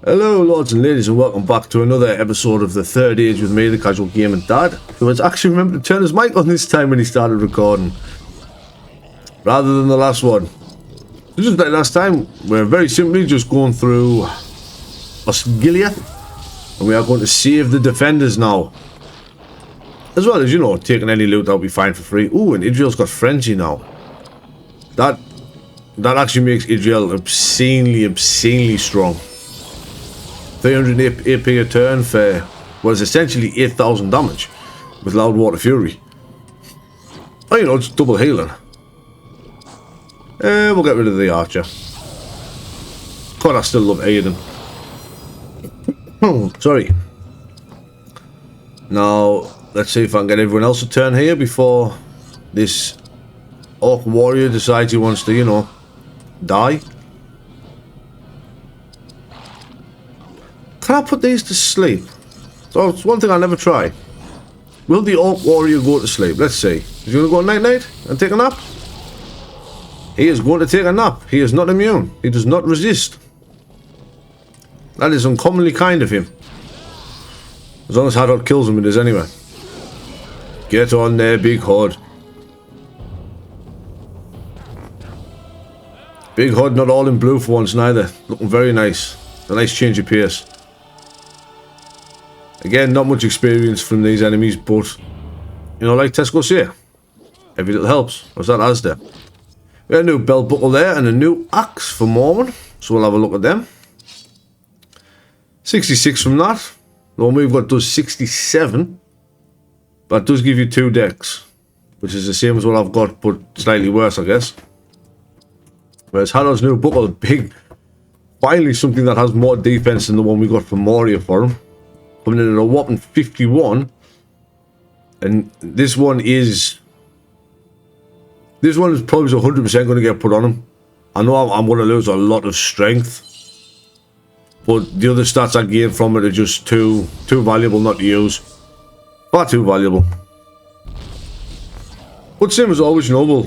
Hello lords and ladies and welcome back to another episode of the Third Age with me, the casual gaming dad, who has actually remembered to turn his mic on this time when he started recording, rather than the last one. Just like last time, we're very simply just going through Osgiliath, and we are going to save the defenders now. As well as, you know, taking any loot that'll be fine for free. Ooh, and Idriel's got frenzy now. That actually makes Idriel obscenely strong. 300 AP a turn for what is essentially 8,000 damage with Loud Water Fury. Oh, you know, it's double healing. We'll get rid of the archer. God, I still love Aiden. Oh, sorry. Now, let's see if I can get everyone else a turn here before this Orc Warrior decides he wants to, you know, die. Can I put these to sleep? So it's one thing I'll never try. Will the Orc Warrior go to sleep? Let's see. Is he going to go night-night and take a nap? He is going to take a nap. He is not immune. He does not resist. That is uncommonly kind of him. As long as Haddock kills him, it is anyway. Get on there, Big Hod. Big Hod not all in blue for once neither. Looking very nice. A nice change of pace. Again, not much experience from these enemies, but, you know, like Tesco say, every little helps. What's that, Asda? We got a new belt buckle there and a new axe for Mormon, so we'll have a look at them. 66 from that. The one we've got does 67, but it does give you 2 decks, which is the same as what I've got, but slightly worse, I guess. Whereas Haddo's new buckle, big, finally something that has more defense than the one we got from Moria for him. Coming in at a whopping 51, and this one is probably 100% going to get put on him. I know I'm going to lose a lot of strength, but the other stats I gain from it are just too valuable not to use. Far too valuable. But same as always, you know,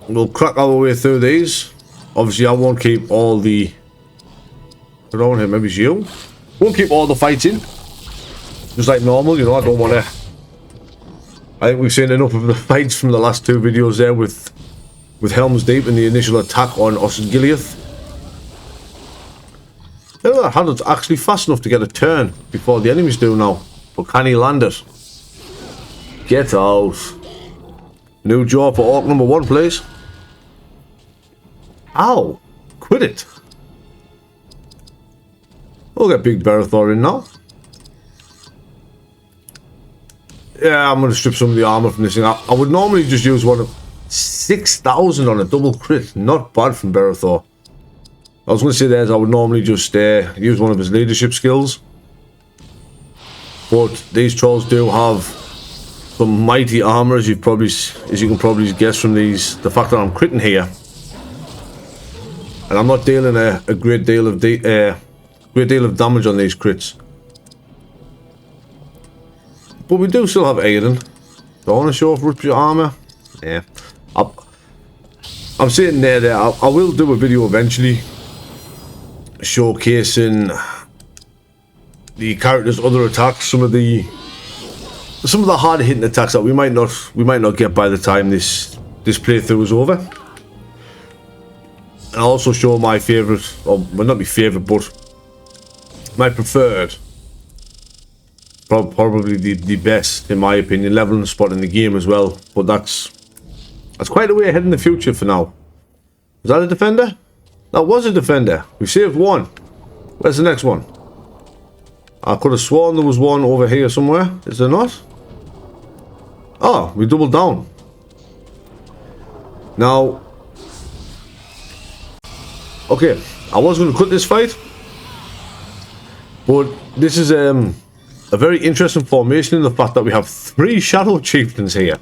we'll crack our way through these. Obviously, I won't keep all the... I don't want him, maybe it's you. Won't keep all the fights in, just like normal, you know. I don't want to. I think we've seen enough of the fights from the last 2 videos there with Helm's Deep and the initial attack on Osgiliath. You know, that Haddo's actually fast enough to get a turn before the enemies do now, but can he land it? Get out. New jaw for Orc number 1, please. Ow! Quit it. We'll get Big Berethor in now. Yeah, I'm going to strip some of the armor from this thing. I would normally just use one of 6,000 on a double crit. Not bad from Berethor. I was going to say that I would normally just use one of his leadership skills. But these trolls do have some mighty armor, as you can probably guess from the fact that I'm critting here. And I'm not dealing a great deal of damage on these crits. But we do still have Aiden. Don't want to show off rip your armor. Yeah. I'm sitting there. I will do a video eventually showcasing the character's other attacks, some of the hard hitting attacks that we might not get by the time this playthrough is over. And I'll also show my favourite, or well, not my favourite, but my preferred, probably the best, in my opinion, leveling spot in the game as well. But that's quite a way ahead in the future for now. Was that a defender? That was a defender. We saved one. Where's the next one? I could have sworn there was one over here somewhere. Is there not? Oh, we doubled down. Now, okay, I was going to cut this fight, but this is a very interesting formation in the fact that we have 3 Shadow Chieftains here.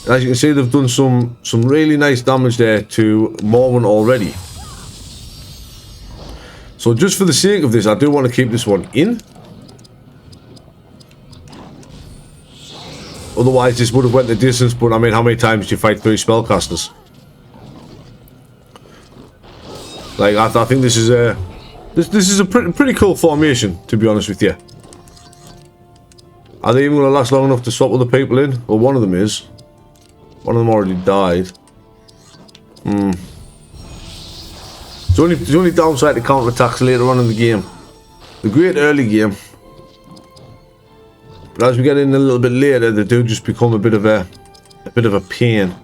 And as you can see, they've done some really nice damage there to Mormon already. So just for the sake of this, I do want to keep this one in. Otherwise, this would have went the distance, but I mean, how many times do you fight 3 spellcasters? Like, I think this is a... This is a pretty cool formation, to be honest with you. Are they even going to last long enough to swap other people in? Well, one of them is. One of them already died. There's only downside to counter-attacks later on in the game. The great early game. But as we get in a little bit later, they do just become a bit of a pain.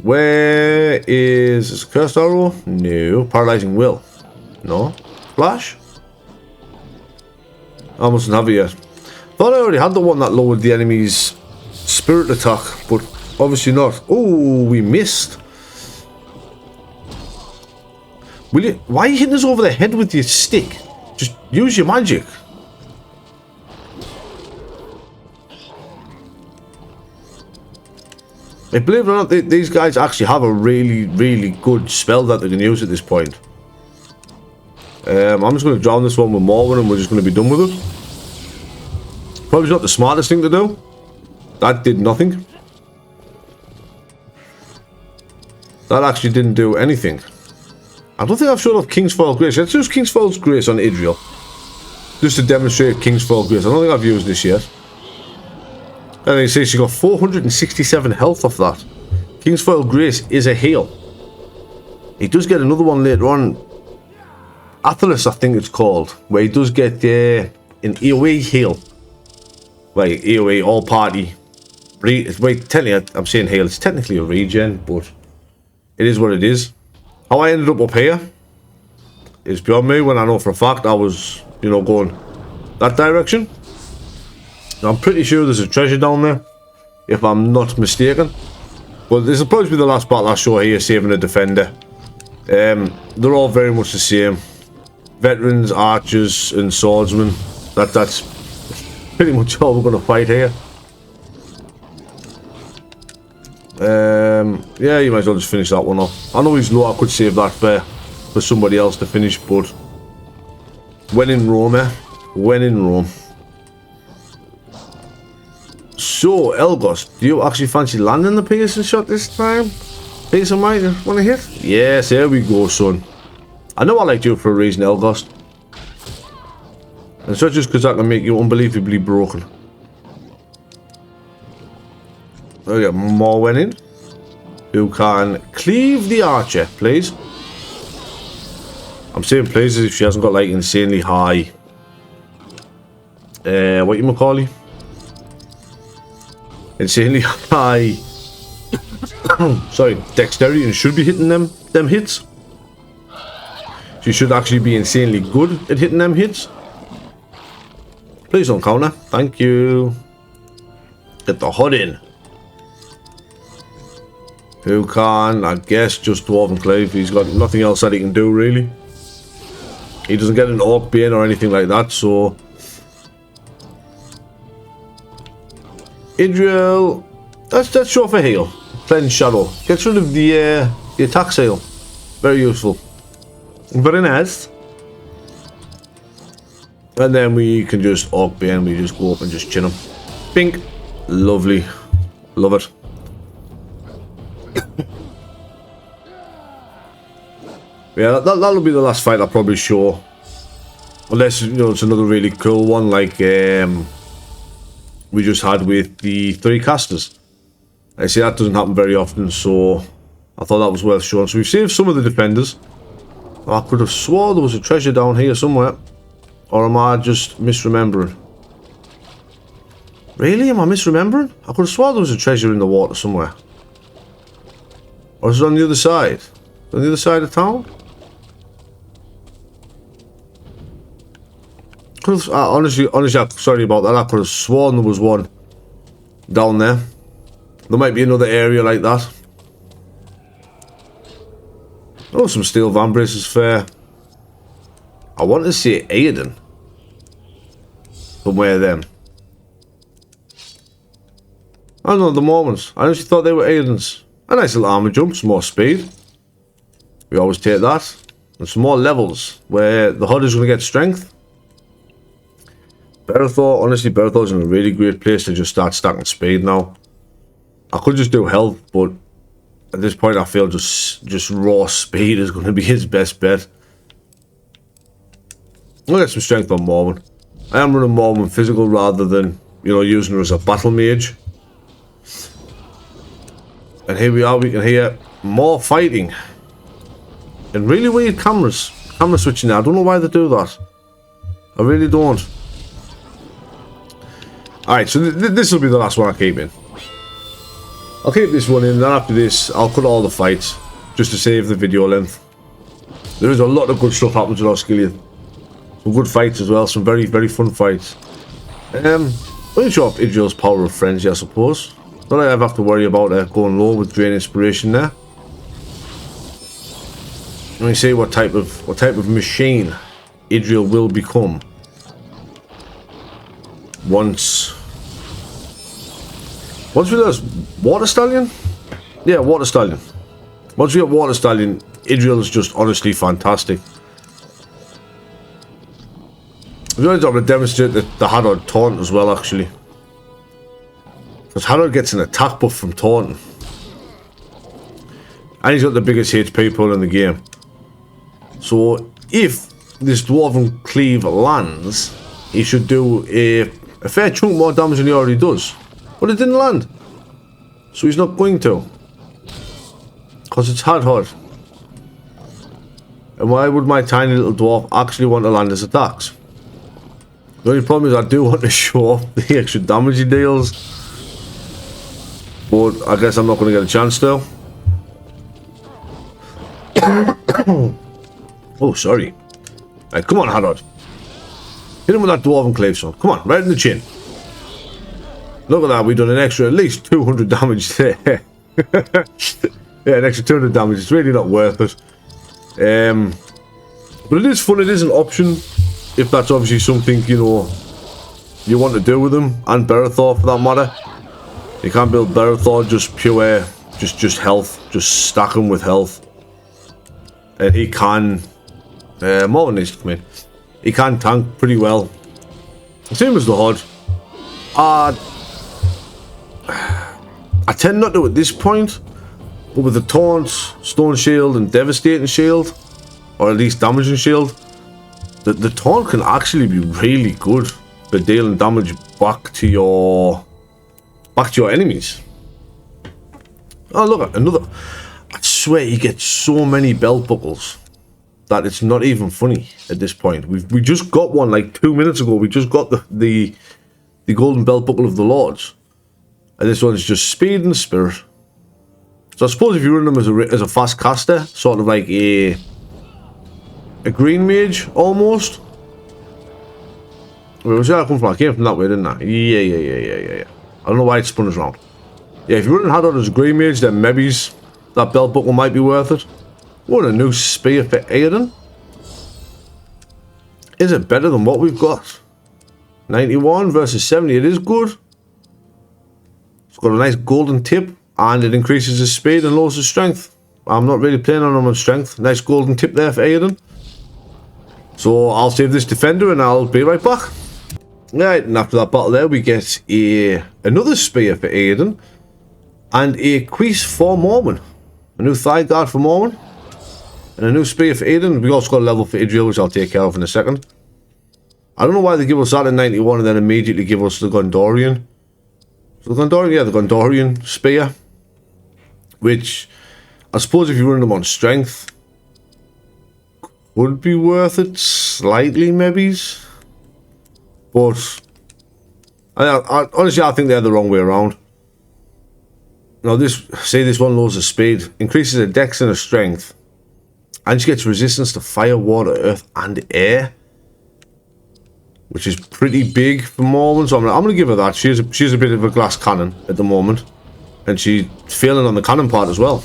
Where is this? Cursed Arrow? No. Paralyzing Will? No. Flash? I mustn't have it yet. Thought I already had the one that lowered the enemy's spirit attack, but obviously not. Oh, we missed. Will you? Why are you hitting us over the head with your stick? Just use your magic. Like, believe it or not, these guys actually have a really good spell that they can use at this point. I'm just going to drown this one with Morwen and we're just going to be done with it. Probably not the smartest thing to do. That did nothing. That actually didn't do anything. I don't think I've showed off Kingsfall Grace. Let's use Kingsfall's Grace on Idriel. Just to demonstrate Kingsfall Grace. I don't think I've used this yet. And you see she got 467 health off that. Kingsfall Grace is a heal. He does get another one later on. Athelis, I think it's called. Where he does get an AoE heal. Like AoE all party. Wait, technically I'm saying heal. It's technically a regen, but it is what it is. How I ended up here is beyond me, when I know for a fact I was, you know, going that direction. I'm pretty sure there's a treasure down there, if I'm not mistaken. But this will probably be the last battle I show here, saving a defender. They're all very much the same. Veterans, archers, and swordsmen. That's pretty much all we're going to fight here. Yeah, you might as well just finish that one off. I know he's low, I could save that for somebody else to finish, but when in Rome, when in Rome. So, Elgos, do you actually fancy landing the Pearson shot this time? Pearson might want to hit? Yes, there we go, son. I know I liked you for a reason, Elgos. And it's not just because that can make you unbelievably broken. Oh yeah, more went in. Who can cleave the archer, please? I'm saying please as if she hasn't got like insanely high. What you Macaulay? Insanely high. Sorry, dexterity, and should be hitting them hits. She should actually be insanely good at hitting them hits. Please don't counter. Thank you. Get the HUD in. Who can, I guess, just Dwarven Cleave. He's got nothing else that he can do, really. He doesn't get an Orc Bane or anything like that, so... Idriel... That's short for heal. Cleanse Shadow. Gets rid of the attack seal. Very useful. Very nice. And then we can just Orc Bane, we just go up and just chin him. Bink. Lovely. Love it. Yeah, that'll be the last fight I'll probably show. Unless, you know, it's another really cool one like we just had with the 3 casters. I see that doesn't happen very often, so I thought that was worth showing. So we've saved some of the defenders. I could have swore there was a treasure down here somewhere. Or am I just misremembering? Really? Am I misremembering? I could have swore there was a treasure in the water somewhere. Or is it on the other side? On the other side of town? Honestly, I'm sorry about that. I could have sworn there was one down there. There might be another area like that. Oh, some steel vambrace is fair. I want to see Aiden. But where then? I don't know, the Mormons. I honestly thought they were Aidens. A nice little armor jump, some more speed. We always take that. And some more levels where the HUD is going to get strength. Berthor, honestly, Berthor's in a really great place to just start stacking speed now. I could just do health, but at this point I feel just raw speed is going to be his best bet. I'll get some strength on Mormon. I am running Mormon physical rather than, you know, using her as a battle mage. And here we are, we can hear more fighting. And really weird camera switching now. I don't know why they do that. I really don't. Alright, so this will be the last one I keep in. I'll keep this one in, and then after this, I'll cut all the fights, just to save the video length. There is a lot of good stuff happens with Osgiliath. Some good fights as well, some very, very fun fights. I'll show off Idril's power of frenzy, I suppose. Not that I ever have to worry about going low with drain inspiration there. Let me see what type of machine Idril will become once we do Water Stallion? Yeah, Water Stallion. Once we get Water Stallion, Idril is just honestly fantastic. We're going to have to demonstrate the Hadod taunt as well, actually. Because Hadod gets an attack buff from taunting. And he's got the biggest HP pool in the game. So, if this Dwarven Cleave lands, he should do a fair chunk more damage than he already does. But it didn't land. So he's not going to. Because it's Hadod. And why would my tiny little dwarf actually want to land his attacks? The only problem is I do want to show off the extra damage he deals. But I guess I'm not going to get a chance to. Oh, sorry. Right, come on, Hadod. Hit him with that Dwarven Clave Sword. Come on, right in the chin. Look at that, we've done an extra at least 200 damage there. Yeah, an extra 200 damage. It's really not worth it. But it is fun, it is an option. If that's obviously something, you know, you want to do with them. And Berethor, for that matter. You can't build Berethor just pure, just health. Just stack him with health. And he can... Mormon needs to come in. He can tank pretty well. Same as the Hod. I tend not to at this point. But with the Taunts, Stone Shield and Devastating Shield, or at least Damaging Shield, the Taunt can actually be really good for dealing damage back to your enemies. Oh look, another. I swear you get so many belt buckles that it's not even funny at this point. We just got one like 2 minutes ago. We just got the golden belt buckle of the Lords, and this one's just speed and spirit. So I suppose if you run them as a fast caster, sort of like a green mage almost. Where was that I come from? I came from that way, didn't I? Yeah. I don't know why it spun us around. Yeah, if you're running Hadod as a green mage, then maybe that belt buckle might be worth it. What a new spear for Aiden. Is it better than what we've got? 91 versus 70. It is good. It's got a nice golden tip, and it increases his speed and lowers his strength. I'm not really playing on him on strength. Nice golden tip there for Aiden. So I'll save this defender and I'll be right back. Right, and after that battle there, we get another spear for Aiden and a Queese for Mormon. A new thigh guard for Mormon and a new spear for Aiden. We also got a level for Idril, which I'll take care of in a second. I don't know why they give us that in 91 and then immediately give us the Gondorian. So the Gondorian, yeah, the Gondorian spear, which I suppose if you run them on strength, would be worth it slightly, maybe. But I honestly, I think they're the wrong way around. Now, this one lowers the speed, increases her dex and her strength, and she gets resistance to fire, water, earth, and air, which is pretty big for Mormon. So I'm gonna give her that. She's a bit of a glass cannon at the moment, and she's failing on the cannon part as well.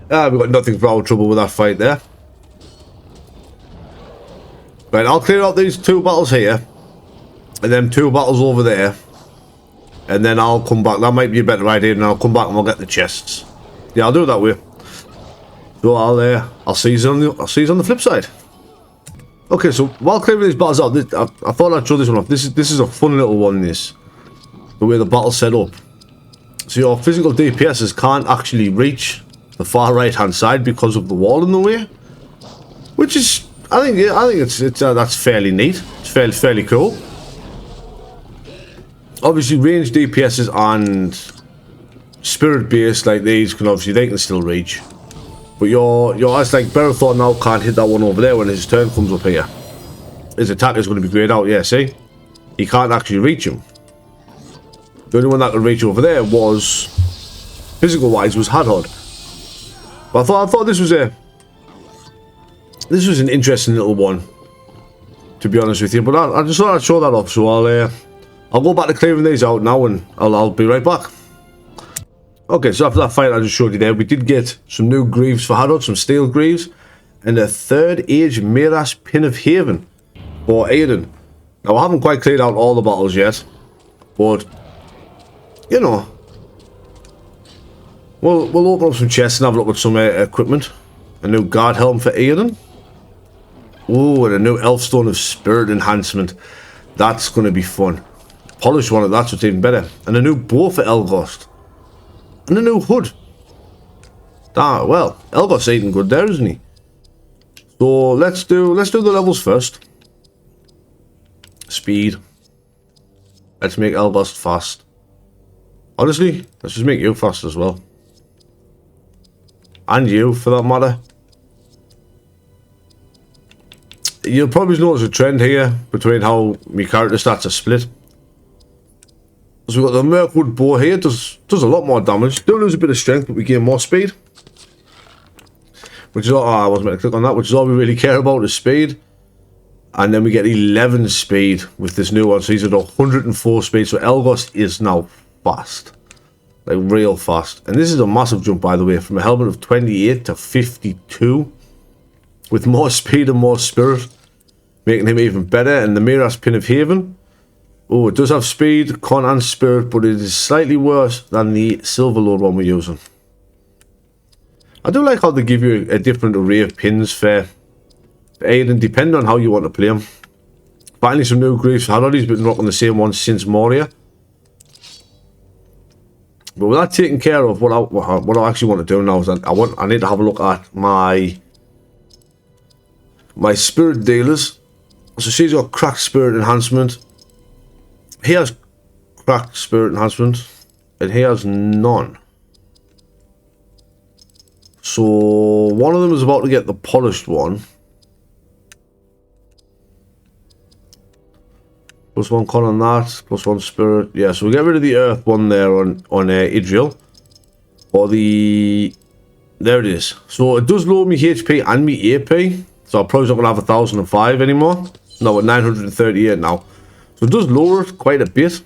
We've got nothing for our trouble with that fight there. Right, I'll clear out these 2 battles here, and then 2 battles over there, and then I'll come back. That might be a better idea, and I'll come back and we'll get the chests. Yeah, I'll do it that way. So I'll see you on the flip side. Okay, so while clearing these battles out, I thought I'd show this one off. This is a fun little one. This, the way the battle's set up. So your physical DPSs can't actually reach the far right hand side because of the wall in the way, which is, I think it's that's fairly neat. It's fairly cool. Obviously, ranged DPSs and spirit based like these they can still reach, but your it's like Berethor now can't hit that one over there when his turn comes up here. His attack is going to be grayed out. Yeah, see, he can't actually reach him. The only one that could reach over there was, physical wise, was Hadhod. But I thought this was an interesting little one, to be honest with you. But I just thought I'd show that off. So I'll go back to clearing these out now, and I'll be right back. Okay, so after that fight I just showed you there, we did get some new greaves for Hadhod, some steel greaves, and a 3rd age Miras Pin of Haven for Aiden. Now I haven't quite cleared out all the battles yet, but you know, we'll open up some chests and have a look at some equipment. A new guard helm for Aiden. Oh, and a new Elfstone of Spirit enhancement. That's going to be fun. Polished one of that's what's even better. And a new bow for Elgost. And a new hood. Well, Elgost's eating good there, isn't he? So let's do the levels first. Speed. Let's make Elgost fast. Honestly, let's just make you fast as well. And you, for that matter. You'll probably notice a trend here between how my character stats are split. So we've got the Mirkwood bow here, does a lot more damage. Do lose a bit of strength, but we gain more speed. Which is all, I wasn't meant to click on that, which is all we really care about is speed. And then we get 11 speed with this new one, so he's at 104 speed, so Elgost is now fast. Like real fast. And this is a massive jump, by the way, from a helmet of 28 to 52. With more speed and more spirit, making him even better. And the Miras Pin of Haven. Oh, it does have speed, con and spirit, but it is slightly worse than the Silver Lord one we're using. I do like how they give you a different array of pins for Aiden, depending on how you want to play him. Finally, some new greaves. Hadhod, he's been rocking the same one since Moria. But with that taken care of, what I actually want to do now is I need to have a look at my spirit dealers. So she's got cracked spirit enhancement. He has cracked spirit enhancement, and he has none. So one of them is about to get the polished one. +1 con on that, +1 spirit. Yeah, so we get rid of the earth one there on Idril. Or there it is. So it does lower me HP and me AP. So I'm probably not gonna have 1005 anymore. No, at 938 now. So it does lower it quite a bit.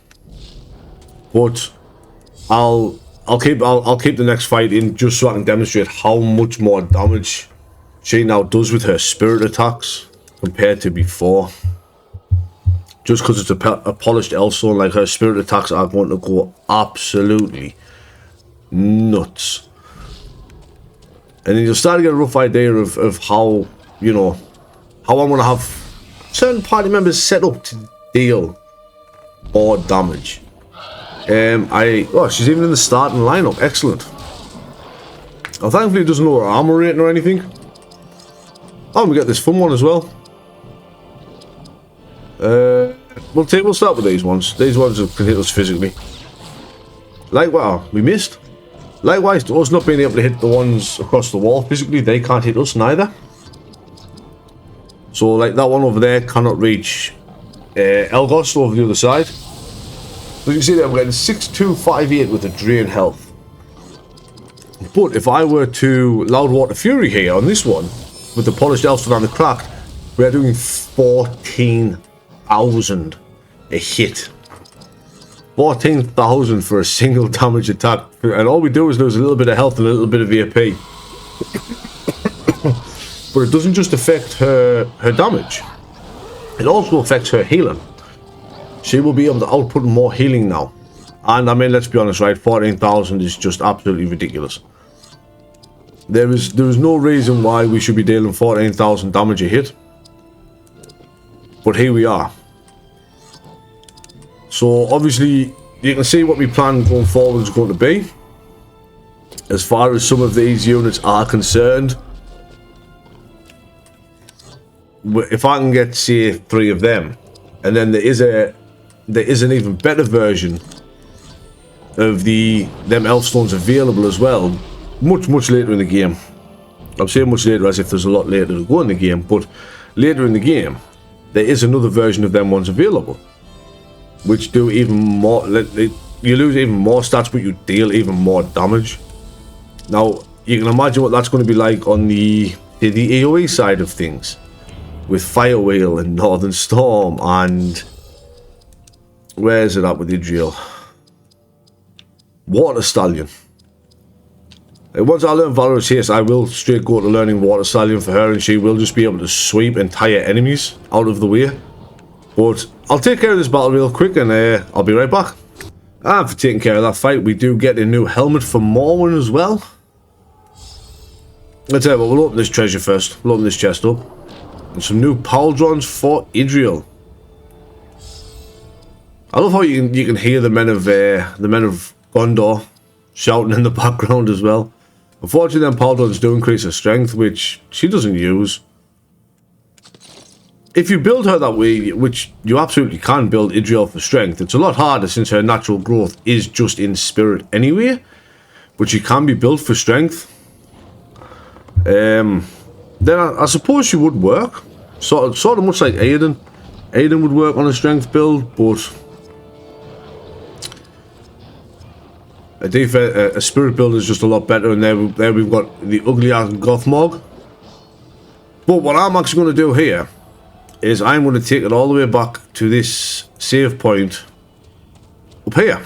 But I'll keep the next fight in just so I can demonstrate how much more damage she now does with her spirit attacks compared to before. Just because it's a polished Elfstone, like her spirit attacks are going to go absolutely nuts. And then you'll start to get a rough idea of how, you know, how I'm going to have certain party members set up to deal more damage. Oh, she's even in the starting lineup. Excellent. Well, thankfully it doesn't lower armor rating or anything. Oh, and we get this fun one as well. We'll start with these ones. These ones can hit us physically. Wow, we missed. Likewise, to us not being able to hit the ones across the wall physically, they can't hit us neither. So, like that one over there cannot reach Elgost over the other side. So you can see there, we're getting 6258 with a drain health. But if I were to Loudwater Fury here on this one, with the polished Elfstone and the cracked, we're doing 14,000 a hit. 14,000 for a single damage attack, and all we do is lose a little bit of health and a little bit of AP. But it doesn't just affect her damage, it also affects her healing. She will be able to output more healing now. And I mean, let's be honest, right, 14,000 is just absolutely ridiculous. There is no reason why we should be dealing 14,000 damage a hit. But here we are. So obviously you can see what my plan going forward is going to be. As far as some of these units are concerned, if I can get, say, 3 of them, and then there is an even better version of them Elfstones available as well, much later in the game. I'm saying much later as if there's a lot later to go in the game, but later in the game, there is another version of them ones available, which do even more. You lose even more stats, but you deal even more damage. Now, you can imagine what that's going to be like on the AoE side of things, with Firewheel and Northern Storm, and where is it at with Idriel? Water Stallion. Once I learn Valorous Haste, I will straight go to learning Water Stallion for her, and she will just be able to sweep entire enemies out of the way. But I'll take care of this battle real quick, and I'll be right back. And for taking care of that fight, we do get a new helmet for Morwen as well. Let's tell you what, we'll open this treasure first. We'll open this chest up. And some new pauldrons for Idriel. I love how you can hear the men of Gondor shouting in the background as well. Unfortunately, them pauldrons do increase her strength, which she doesn't use. If you build her that way, which you absolutely can build Idriel for strength, it's a lot harder since her natural growth is just in spirit anyway. But she can be built for strength. Then I suppose she would work. Sort of much like Aiden. Aiden would work on a strength build, but a spirit build is just a lot better, and there we've got the Osgiliath and Gothmog. But what I'm actually going to do here is I'm going to take it all the way back to this save point up here.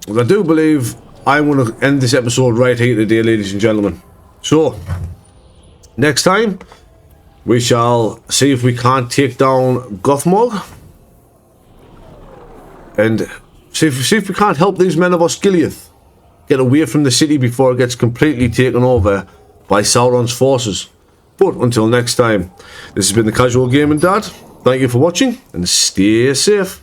I do believe I'm going to end this episode right here today, ladies and gentlemen. So, next time, we shall see if we can't take down Gothmog, and see if we can't help these men of Osgiliath get away from the city before it gets completely taken over by Sauron's forces. But until next time, this has been the Casual Gaming Dad. Thank you for watching, and stay safe.